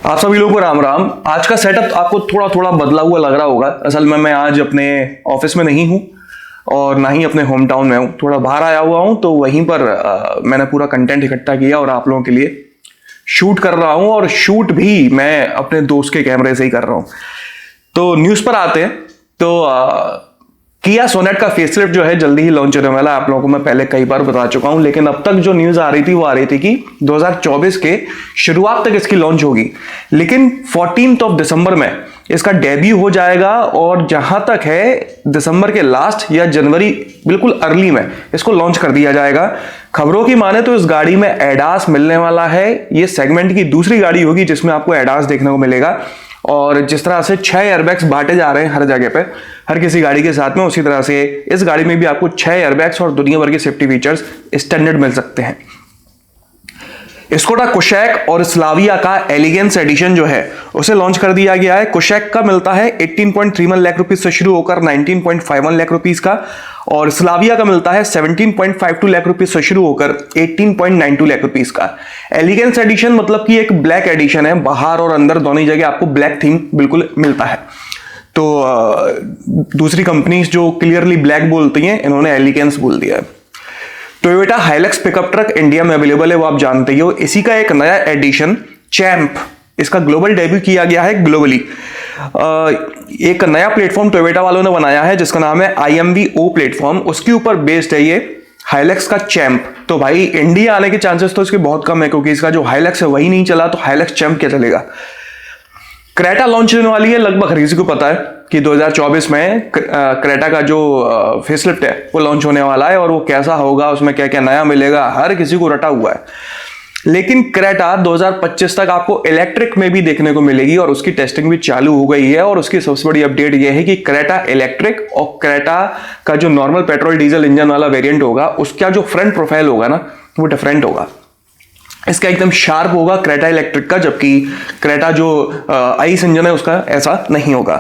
आप सभी लोगों को राम राम। आज का सेटअप आपको थोड़ा थोड़ा बदला हुआ लग रहा होगा। असल में मैं आज अपने ऑफिस में नहीं हूँ और ना ही अपने होम टाउन में हूँ, थोड़ा बाहर आया हुआ हूँ। तो वहीं पर मैंने पूरा कंटेंट इकट्ठा किया और आप लोगों के लिए शूट कर रहा हूँ, और शूट भी मैं अपने दोस्त के कैमरे से ही कर रहा हूँ। तो न्यूज़ पर आते हैं। तो किया सोनेट का फेसलिफ्ट जो है जल्दी ही लॉन्च होने वाला है। आप लोगों को मैं पहले कई बार बता चुका हूं, लेकिन अब तक जो न्यूज आ रही थी वो आ रही थी कि 2024 के शुरुआत तक इसकी लॉन्च होगी, लेकिन 14 दिसंबर में इसका डेब्यू हो जाएगा। और जहां तक है दिसंबर के लास्ट या जनवरी बिल्कुल अर्ली में इसको लॉन्च कर दिया जाएगा। खबरों की माने तो इस गाड़ी में एडास मिलने वाला है। ये सेगमेंट की दूसरी गाड़ी होगी जिसमें आपको एडास देखने को मिलेगा। और जिस तरह से 6 एयरबैग्स बांटे जा रहे हैं हर जगह पे, हर किसी गाड़ी के साथ में, उसी तरह से इस गाड़ी में भी आपको 6 एयरबैग्स और दुनिया भर के सेफ्टी फीचर्स स्टैंडर्ड मिल सकते हैं। स्कोडा कुशैक और स्लाविया का एलिगेंस एडिशन जो है उसे लॉन्च कर दिया गया है। कुशैक का मिलता है 18.31 लाख रुपीस से शुरू होकर 19.51 लाख रुपीस का, और स्लाविया का मिलता है 17.52 लाख रुपीस से शुरू होकर 18.92 लाख रुपीस का। एलिगेंस एडिशन मतलब कि एक ब्लैक एडिशन है, बाहर और अंदर दोनों जगह आपको ब्लैक थीम बिल्कुल मिलता है। तो दूसरी कंपनीज जो क्लियरली ब्लैक बोलती हैं, इन्होंने एलिगेंस बोल दिया है। Toyota Hilux pickup truck India में अवेलेबल है, वो आप जानते ही हो। इसी का एक नया एडिशन चैंप, इसका ग्लोबल डेब्यू किया गया है ग्लोबली। एक नया प्लेटफॉर्म टोयोटा वालों ने बनाया है जिसका नाम है IMV-O प्लेटफॉर्म। उसके ऊपर बेस्ड है ये हाइलक्स का चैंप। तो भाई इंडिया आने के चांसेस तो इसके बहुत कम है, क्योंकि इसका जो हाइलक्स है वही नहीं चला, तो हाइलक्स चैंप क्या चलेगा। क्रेटा लॉन्च होने वाली है, लगभग हर किसी को पता है कि 2024 में क्रेटा का जो फेसलिफ्ट है वो लॉन्च होने वाला है। और वो कैसा होगा, उसमें क्या क्या नया मिलेगा, हर किसी को रटा हुआ है। लेकिन क्रेटा 2025 तक आपको इलेक्ट्रिक में भी देखने को मिलेगी, और उसकी टेस्टिंग भी चालू हो गई है। और उसकी सबसे बड़ी अपडेट यह है कि क्रेटा इलेक्ट्रिक और क्रेटा का जो नॉर्मल पेट्रोल डीजल इंजन वाला वेरिएंट होगा, उसका जो फ्रंट प्रोफाइल होगा ना, वो डिफरेंट होगा। इसका एकदम शार्प होगा क्रेटा इलेक्ट्रिक का, जबकि क्रेटा जो आइस इंजन है उसका ऐसा नहीं होगा।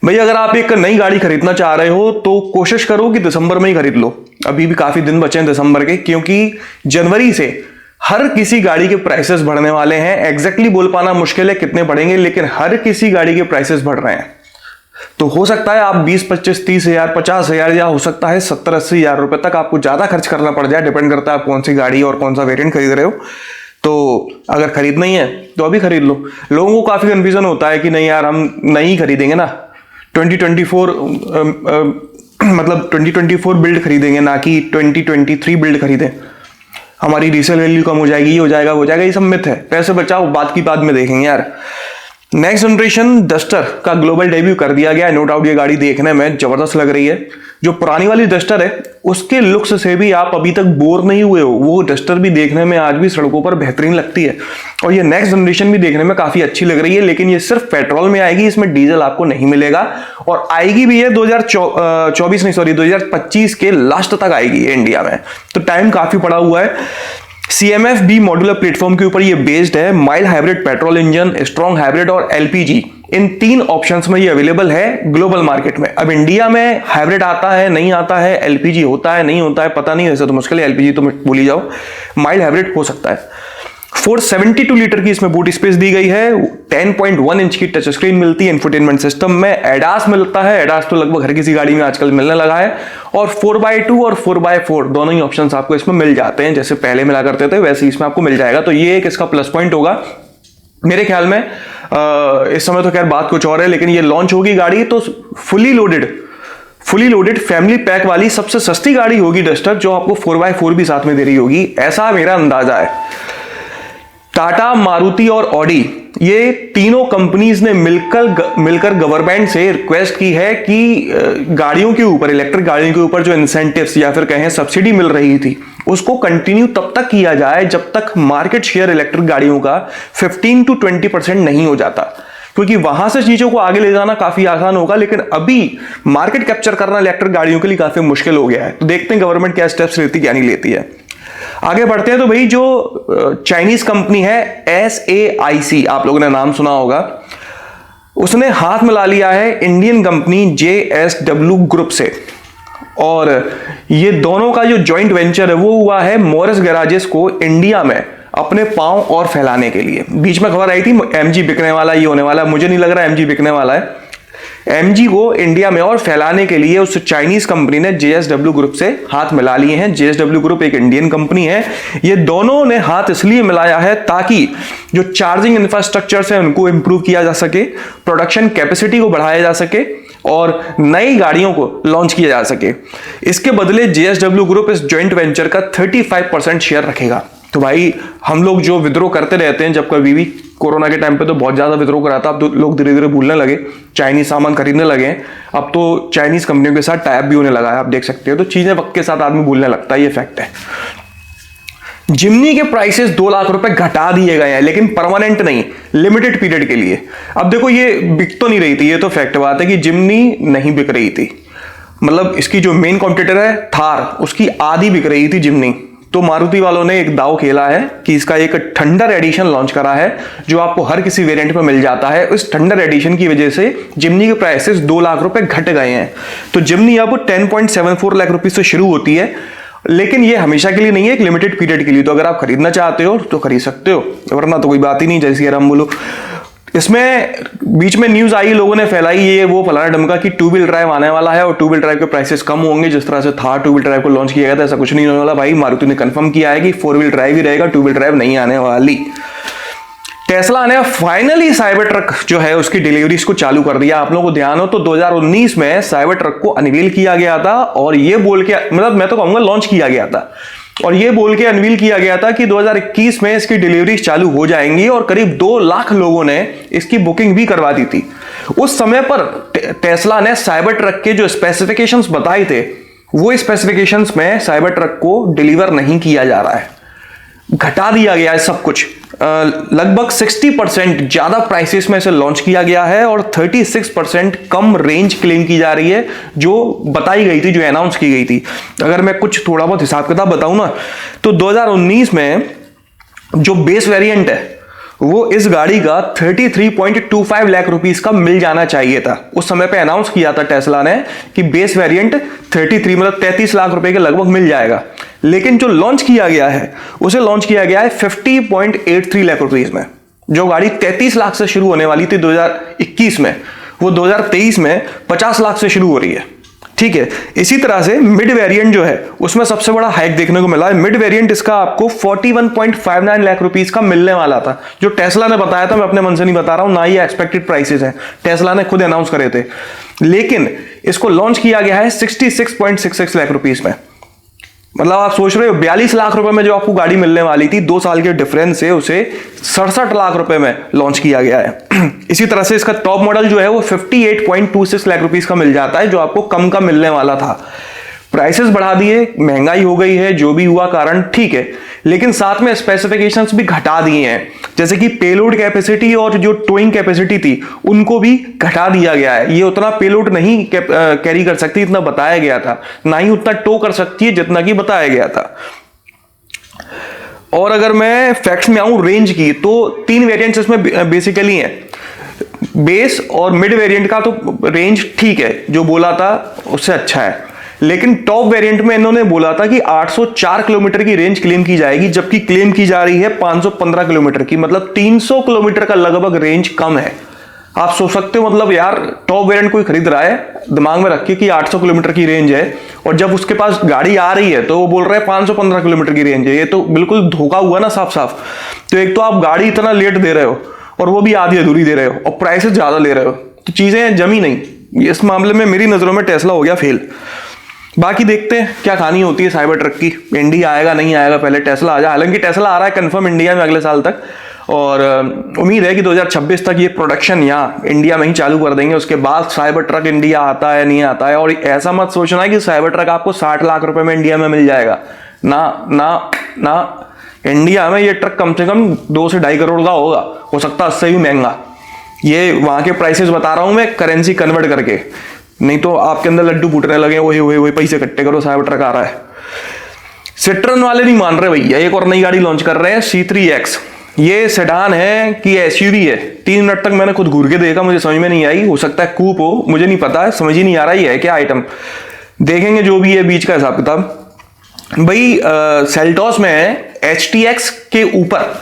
भाई अगर आप एक नई गाड़ी खरीदना चाह रहे हो तो कोशिश करो कि दिसंबर में ही खरीद लो। अभी भी काफी दिन बचे हैं दिसंबर के, क्योंकि जनवरी से हर किसी गाड़ी के प्राइसेस बढ़ने वाले हैं। एग्जैक्टली बोल पाना मुश्किल है कितने बढ़ेंगे, लेकिन हर किसी गाड़ी के प्राइसेस बढ़ रहे हैं। तो हो सकता है आप 20, 25, 30 हजार, 50 हजार, या हो सकता है 70, 80 हजार रुपए तक आपको ज्यादा खर्च करना पड़ जाए। डिपेंड करता है आप कौन सी गाड़ी और कौन सा वेरिएंट खरीद रहे हो। तो अगर खरीदना ही है तो अभी खरीद लो। लोगों को काफी कंफ्यूजन होता है कि नहीं यार हम नहीं खरीदेंगे ना, 2024 मतलब 2024 बिल्ड खरीदेंगे, ना कि 2023 बिल्ड खरीदें, हमारी रीसेल वैल्यू कम हो जाएगी, ये हो जाएगा, वो हो जाएगा। ये सब मिथ है, पैसे बचाओ, बात की बाद में देखेंगे यार। नेक्स्ट जनरेशन डस्टर का ग्लोबल डेब्यू कर दिया गया है। नो डाउट ये गाड़ी देखने में जबरदस्त लग रही है। जो पुरानी वाली डस्टर है उसके लुक्स से भी आप अभी तक बोर नहीं हुए हो। वो डस्टर भी देखने में आज भी सड़कों पर बेहतरीन लगती है, और ये नेक्स्ट जनरेशन भी देखने में काफी अच्छी लग रही है। लेकिन ये सिर्फ पेट्रोल में आएगी, इसमें डीजल आपको नहीं मिलेगा, और आएगी भी है 2025 के लास्ट तक आएगी इंडिया में। तो टाइम काफी पड़ा हुआ है। CMF-B मॉड्यूलर प्लेटफॉर्म के ऊपर ये बेस्ड है। Mild hybrid petrol engine, strong hybrid और LPG, इन 3 ऑप्शंस में ये अवेलेबल है ग्लोबल मार्केट में। अब इंडिया में हाइब्रिड आता है नहीं आता है, LPG होता है नहीं होता है, पता नहीं, वैसे तो मुश्किल है, LPG तो भूल ही जाओ। माइल्ड हाइब्रिड हो सकता है। 472 लीटर की इसमें बूट स्पेस दी गई है। 10.1 इंच की टच स्क्रीन मिलती है। इंफोटेनमेंट सिस्टम में एडास मिलता है। एडास तो लगभग हर किसी गाड़ी में आजकल मिलने लगा है। और 4x2 और 4x4 दोनों ही ऑप्शंस आपको इसमें मिल जाते हैं। जैसे पहले मिला करते थे वैसे इसमें आपको मिल जाएगा। तो ये एक इसका प्लस पॉइंट होगा मेरे ख्याल में। इस समय तो खैर बात कुछ और है, लेकिन ये लॉन्च होगी गाड़ी तो फुली लोडेड फैमिली पैक वाली सबसे सस्ती गाड़ी होगी डस्टर, जो आपको 4x4 भी साथ में दे रही होगी, ऐसा मेरा अंदाजा है। टाटा, मारुति और ऑडी, ये तीनों कंपनीज ने मिलकर गवर्नमेंट से रिक्वेस्ट की है कि गाड़ियों के ऊपर, इलेक्ट्रिक गाड़ियों के ऊपर जो इंसेंटिव्स या फिर कहें सब्सिडी मिल रही थी, उसको कंटिन्यू तब तक किया जाए जब तक मार्केट शेयर इलेक्ट्रिक गाड़ियों का 15 to 20% नहीं हो जाता, क्योंकि वहां से चीजों को आगे ले जाना काफी आसान होगा। लेकिन अभी मार्केट कैप्चर करना इलेक्ट्रिक गाड़ियों के लिए काफी मुश्किल हो गया है। तो देखते हैं गवर्नमेंट क्या स्टेप्स लेती क्या नहीं लेती है। आगे बढ़ते हैं। तो भाई जो चाइनीज कंपनी है SAIC, आप लोगों ने नाम सुना होगा, उसने हाथ मिला लिया है इंडियन कंपनी JSW ग्रुप से। और ये दोनों का जो जॉइंट वेंचर है वो हुआ है मॉरिस गैराजेस को इंडिया में अपने पांव और फैलाने के लिए। बीच में खबर आई थी एमजी बिकने वाला, ये होने वाला, मुझे नहीं लग रहा एमजी बिकने वाला है। एमजी को इंडिया में और फैलाने के लिए उस चाइनीज कंपनी ने जेएसडब्ल्यू ग्रुप से हाथ मिला लिए हैं। जेएसडब्ल्यू ग्रुप एक इंडियन कंपनी है। ये दोनों ने हाथ इसलिए मिलाया है ताकि जो चार्जिंग इंफ्रास्ट्रक्चर है उनको इंप्रूव किया जा सके, प्रोडक्शन कैपेसिटी को बढ़ाया जा सके और नई गाड़ियों को लॉन्च किया जा सके। इसके बदले जेएसडब्ल्यू ग्रुप इस जॉइंट वेंचर का 35% शेयर रखेगा। तो भाई हम लोग जो विद्रोह करते रहते हैं, जब कभी भी कोरोना के टाइम पे तो बहुत ज्यादा विद्रोह करा था, अब तो लोग धीरे धीरे भूलने लगे, चाइनीज सामान खरीदने लगे। अब तो चाइनीज कंपनियों के साथ टाइप भी होने लगा है, आप देख सकते हो। तो चीजें वक्त के साथ आदमी भूलने लगता है, ये फैक्ट है। जिमनी के प्राइसेस 2 लाख रुपए घटा दिए गए हैं, लेकिन परमानेंट नहीं, लिमिटेड पीरियड के लिए। अब देखो ये बिक तो नहीं रही थी, ये तो फैक्ट बात है कि जिमनी नहीं बिक रही थी। मतलब इसकी जो मेन कॉम्पिटिटर है थार, उसकी आधी बिक रही थी जिमनी। तो मारुति वालों ने एक दाव खेला है कि इसका एक थंडर एडिशन लॉन्च करा है जो आपको हर किसी वेरिएंट में मिल जाता है। इस थंडर एडिशन की वजह से जिमनी के प्राइसेस 2 लाख रुपए घट गए हैं। तो जिमनी अब 10.74 लाख रुपए से शुरू होती है, लेकिन ये हमेशा के लिए नहीं है, एक लिमिटेड पीरियड के लिए। तो अगर आप खरीदना चाहते हो तो खरीद सकते हो, वरना तो कोई बात ही नहीं। जैसे यार हम बोलो, इसमें बीच में न्यूज आई, लोगों ने फैलाई ये वो फलाना ढमका कि 2 व्हील ड्राइव आने वाला है और 2 व्हील ड्राइव के प्राइसेस कम होंगे। जिस तरह से था 2 व्हील ड्राइव को लॉन्च किया गया था, ऐसा कुछ नहीं होने वाला भाई। मारुति ने कंफर्म किया है कि 4 व्हील ड्राइव ही रहेगा, 2 व्हील ड्राइव नहीं आने वाली। टेस्ला ने फाइनली साइबर ट्रक जो है उसकी डिलीवरीज को चालू कर दिया। आप लोगों को ध्यान हो तो 2019 में साइबर ट्रक को अनवील किया गया था और ये बोल के, मतलब मैं तो कहूंगा लॉन्च किया गया था और ये बोल के अनवील किया गया था कि 2021 में इसकी डिलीवरीज चालू हो जाएंगी और करीब 2 लाख लोगों ने इसकी बुकिंग भी करवा दी थी। उस समय पर टेस्ला ने साइबर ट्रक के जो स्पेसिफिकेशंस बताए थे, वो स्पेसिफिकेशंस में साइबर ट्रक को डिलीवर नहीं किया जा रहा है, घटा दिया गया है सब कुछ। लगभग 60% ज्यादा प्राइसेस में इसे लॉन्च किया गया है और 36% कम रेंज क्लेम की जा रही है जो बताई गई थी, जो अनाउंस की गई थी। अगर मैं कुछ थोड़ा बहुत हिसाब किताब बताऊं ना, तो 2019 में जो बेस वेरिएंट है वो इस गाड़ी का 33.25 लाख रुपीस का मिल जाना चाहिए था। उस समय पे अनाउंस किया था टेस्ला ने कि बेस वेरिएंट 33 मतलब 33 लाख रुपए के लगभग मिल जाएगा, लेकिन जो लॉन्च किया गया है उसे लॉन्च किया गया है 50.83 लाख रुपीस में। जो गाड़ी 33 लाख से शुरू होने वाली थी 2021 में, वो 2023 में 50 लाख से शुरू हो रही है। ठीक है, इसी तरह से मिड वेरिएंट जो है उसमें सबसे बड़ा हाइक देखने को मिला है। मिड वेरिएंट इसका आपको 41.59 लाख रुपीस का मिलने वाला था, जो टेस्ला ने बताया था। मैं अपने मन से नहीं बता रहा हूं, ना ये एक्सपेक्टेड प्राइसेस हैं, टेस्ला ने खुद अनाउंस करे थे। लेकिन इसको लॉन्च किया गया है 66.66 लाख रुपीस में। मतलब आप सोच रहे हो 42 लाख रुपए में जो आपको गाड़ी मिलने वाली थी, 2 साल के डिफरेंस से उसे 67 लाख रुपए में लॉन्च किया गया है। इसी तरह से इसका टॉप मॉडल जो है वो 58.26 लाख रुपीस का मिल जाता है, जो आपको कम का मिलने वाला था। प्राइसेस बढ़ा दिए, महंगाई हो गई है, जो भी हुआ कारण ठीक है, लेकिन साथ में स्पेसिफिकेशंस भी घटा दिए हैं। जैसे कि पेलोड कैपेसिटी और जो टोइंग कैपेसिटी थी उनको भी घटा दिया गया है। ये उतना पेलोड नहीं कैरी कर सकती इतना बताया गया था, ना ही उतना टो कर सकती है जितना कि बताया गया था। और अगर मैं फैक्ट्स में आऊं रेंज की, तो 3 वेरिएंट्स इसमें बेसिकली हैं। बेस और मिड वेरिएंट का तो रेंज ठीक है, जो बोला था उससे अच्छा है, लेकिन टॉप वेरिएंट में इन्होंने बोला था कि 804 किलोमीटर की रेंज क्लेम की जाएगी, जबकि क्लेम की जा रही है 515 किलोमीटर की। मतलब 300 किलोमीटर का लगभग रेंज कम है। आप सोच सकते हो, मतलब यार टॉप वेरिएंट कोई खरीद रहा है, दिमाग में रखिए कि 800 किलोमीटर की रेंज है, और जब उसके पास गाड़ी आ रही है तो वो बोल रहा है 515 किलोमीटर की रेंज है। ये तो बिल्कुल धोखा हुआ ना साफ साफ। तो एक तो आप गाड़ी इतना लेट दे रहे हो और वो भी आधी अधूरी दे रहे हो और प्राइसेस ज्यादा ले रहे हो, तो चीजें जमी नहीं। इस मामले में मेरी नजरों में टेस्ला हो गया फेल। बाकी देखते हैं क्या कहानी होती है साइबर ट्रक की, इंडिया आएगा नहीं आएगा, पहले टेस्ला आ जाए। हालांकि टेस्ला आ रहा है कंफर्म इंडिया में अगले साल तक, और उम्मीद है कि 2026 तक ये प्रोडक्शन यहाँ इंडिया में ही चालू कर देंगे। उसके बाद साइबर ट्रक इंडिया आता है नहीं आता है। और ऐसा मत सोचना है कि साइबर ट्रक आपको 60 लाख रुपए में इंडिया में मिल जाएगा, ना ना ना। इंडिया में ये ट्रक कम से कम 2 से 2.5 करोड़ का होगा, हो सकता है उससे भी महंगा। ये वहां के प्राइसेस बता रहा हूं मैं, करेंसी कन्वर्ट करके, नहीं तो आपके अंदर लड्डू फूटने लगे, वही पैसे इकट्ठे करो, साइबर ट्रक आ रहा है। सिट्रन वाले नहीं मान रहे भैया, एक और नई गाड़ी लॉन्च कर रहे हैं C3X। ये सेडान है कि एसयूवी है, 3 मिनट तक मैंने खुद घूर के देखा, मुझे समझ में नहीं आई। हो सकता है कूप हो, मुझे नहीं पता है, समझ ही नहीं आ रहा है क्या आइटम। देखेंगे जो भी है बीच का हिसाब किताब। भाई सेल्टॉस में HTX के ऊपर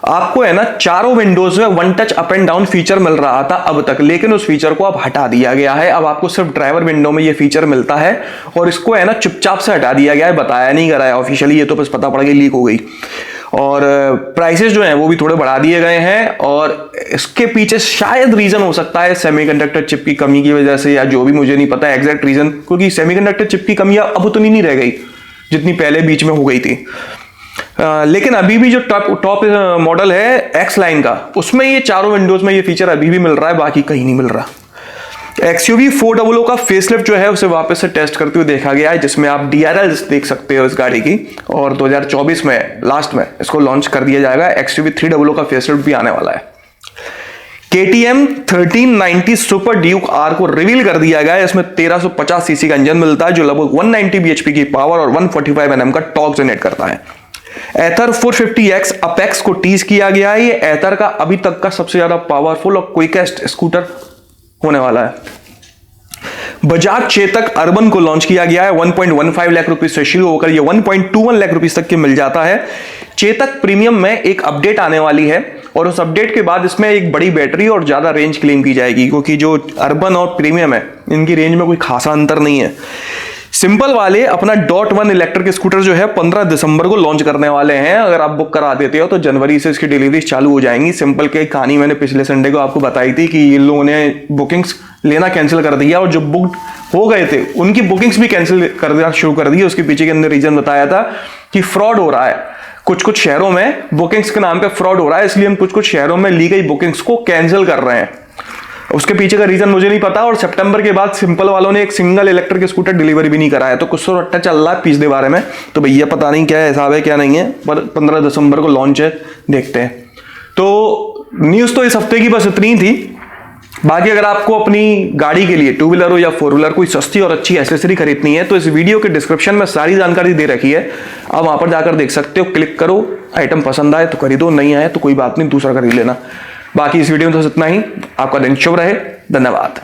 आपको है ना चारों विंडोज में one touch up and down feature मिल रहा था अब तक, लेकिन उस फीचर को अब हटा दिया गया है। अब आपको सिर्फ ड्राइवर विंडो में ये फीचर मिलता है और इसको है ना चुपचाप से हटा दिया गया है, बताया नहीं करा है ऑफिशियली, ये तो बस पता पड़ गई, लीक हो गई। और प्राइसेस जो हैं वो भी थोड़े बढ़ा दिए गए हैं और इसके पीछे शायद रीजन हो सकता है सेमीकंडक्टर चिप की कमी की वजह से, या जो भी, मुझे नहीं पता एग्जैक्ट रीजन, क्योंकि सेमीकंडक्टर चिप की कमी अब उतनी नहीं रह गई जितनी पहले बीच में हो गई थी। लेकिन अभी भी जो टॉप मॉडल है एक्स लाइन का, उसमें ये चारों विंडोज में ये फीचर अभी भी मिल रहा है, बाकी कहीं नहीं मिल रहा। XUV 400 का फेसलिफ्ट जो है उसे वापस से टेस्ट करते हुए देखा गया है, जिसमें आप DRLs देख सकते हो इस गाड़ी की, और 2024 में लास्ट में इसको लॉन्च कर दिया जाएगा। XUV 300 का फेसलिफ्ट भी आने वाला है। KTM 1390 सुपर ड्यूक R को रिवील कर दिया गया है। इसमें 1350 सीसी का इंजन मिलता है जो लगभग 190 bhp की पावर और 145 Nm का टॉर्क जनरेट करता है। एथर 450X अपेक्स को टीज किया गया है। ये एथर का अभी तक का सबसे ज्यादा पावरफुल और क्विकेस्ट स्कूटर होने वाला है। बजाज चेतक अर्बन को लॉन्च किया गया है। 1.15 लाख रुपए से शुरू होकर ये 1.21 लाख रुपए तक के मिल जाता है। चेतक प्रीमियम में एक अपडेट आने वाली है और उस अपडेट के बाद इसमें एक बड़ी बैटरी और ज्यादा रेंज क्लेम की जाएगी, क्योंकि जो अर्बन और प्रीमियम है इनकी रेंज में कोई खासा अंतर नहीं है। सिंपल वाले अपना .1 इलेक्ट्रिक स्कूटर जो है 15 दिसंबर को लॉन्च करने वाले हैं। अगर आप बुक करा देते हो तो जनवरी से इसकी डिलीवरी चालू हो जाएंगी। सिंपल की कहानी मैंने पिछले संडे को आपको बताई थी कि ये लोगों ने बुकिंग्स लेना कैंसिल कर दिया और जो बुक हो गए थे उनकी बुकिंग्स भी कैंसिल कर देना शुरू कर दी। उसके पीछे के अंदर रीजन बताया था कि फ्रॉड हो रहा है, कुछ शहरों में बुकिंग्स के नाम पे फ्रॉड हो रहा है, इसलिए हम कुछ शहरों में ली गई बुकिंग्स को कैंसिल कर रहे हैं। उसके पीछे का रीजन मुझे नहीं पता। और सितंबर के बाद सिंपल वालों ने एक सिंगल इलेक्ट्रिक स्कूटर डिलीवरी भी नहीं कराया, तो कुछ तो रट्टा चल रहा है पिछले बारे में। तो भैया पता नहीं क्या हिसाब है क्या नहीं है, पर 15 दिसंबर को लॉन्च है, देखते हैं। तो न्यूज तो इस हफ्ते की बस इतनी ही थी। बाकी अगर आपको अपनी गाड़ी के लिए टू व्हीलर हो या फोर व्हीलर कोई सस्ती और अच्छी एसेसरी खरीदनी है तो इस वीडियो के डिस्क्रिप्शन में सारी जानकारी दे रखी है, आप वहां पर जाकर देख सकते हो। क्लिक करो, आइटम पसंद आए तो खरीदो, नहीं आए तो कोई बात नहीं, दूसरा खरीद लेना। बाकी इस वीडियो में तो इतना ही। आपका दिन शुभ रहे। धन्यवाद।